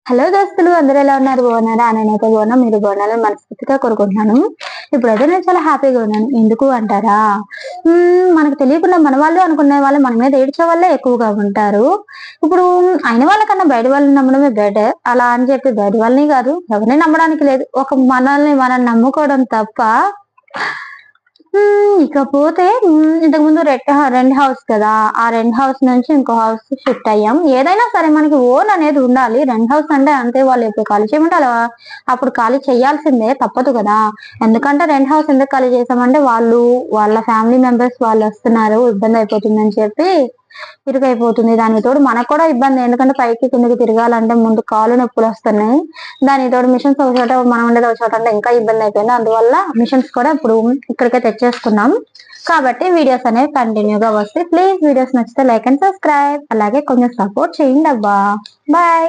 Hello దోస్తులు, అందరూ ఎలా ఉన్నారు? బాగున్నారా? నేనైతే బాగున్నా, మీరు బాగున్నారని మనస్ఫూర్తిగా కోరుకుంటున్నాను. ఇప్పుడైతే నేను చాలా హ్యాపీగా ఉన్నాను. ఎందుకు అంటారా? మనకు తెలియకుండా మన వాళ్ళు అనుకునే వాళ్ళు మన మీద ఏడ్చే వాళ్ళే ఎక్కువగా ఉంటారు. ఇప్పుడు అయిన వాళ్ళకన్నా బయట వాళ్ళని నమ్మడమే బెటర్. అలా అని చెప్పి బయట వాళ్ళని కాదు, ఎవరిని నమ్మడానికి లేదు. ఒక మనల్ని మనం నమ్ముకోవడం తప్ప. ఇకపోతే ఇంతకు ముందు రెంట్ హౌస్ కదా, ఆ రెంట్ హౌస్ నుంచి ఇంకో హౌస్ షిఫ్ట్ అయ్యాం. ఏదైనా సరే మనకి ఓన్ అనేది ఉండాలి. రెంట్ హౌస్ అంటే అంతే, వాళ్ళు ఎప్పుడు ఖాళీ చేయమంటే అలా అప్పుడు ఖాళీ చేయాల్సిందే, తప్పదు కదా. ఎందుకంటే రెంట్ హౌస్ ఎందుకు ఖాళీ చేసామంటే వాళ్ళ ఫ్యామిలీ మెంబర్స్ వాళ్ళు వస్తున్నారు, ఇబ్బంది అయిపోతుందని చెప్పి ఇరుకైపోతుంది. దానికి తోడు మనకు కూడా ఇబ్బంది, ఎందుకంటే పైకి కిందకి తిరగాలంటే ముందు కాళ్ళు నొప్పులు వస్తున్నాయి. దానికి తోడు మిషన్స్ ఒక చోట, మనం ఉండేది ఒక చోట అంటే ఇంకా ఇబ్బంది అయిపోయింది. అందువల్ల మిషన్స్ కూడా ఇప్పుడు ఇక్కడికే తెచ్చేసుకున్నాం. కాబట్టి వీడియోస్ అనేవి కంటిన్యూగా వస్తాయి. ప్లీజ్ వీడియోస్ నచ్చితే లైక్ అండ్ సబ్స్క్రైబ్, అలాగే కొంచెం సపోర్ట్ చేయండి అబ్బా. బాయ్.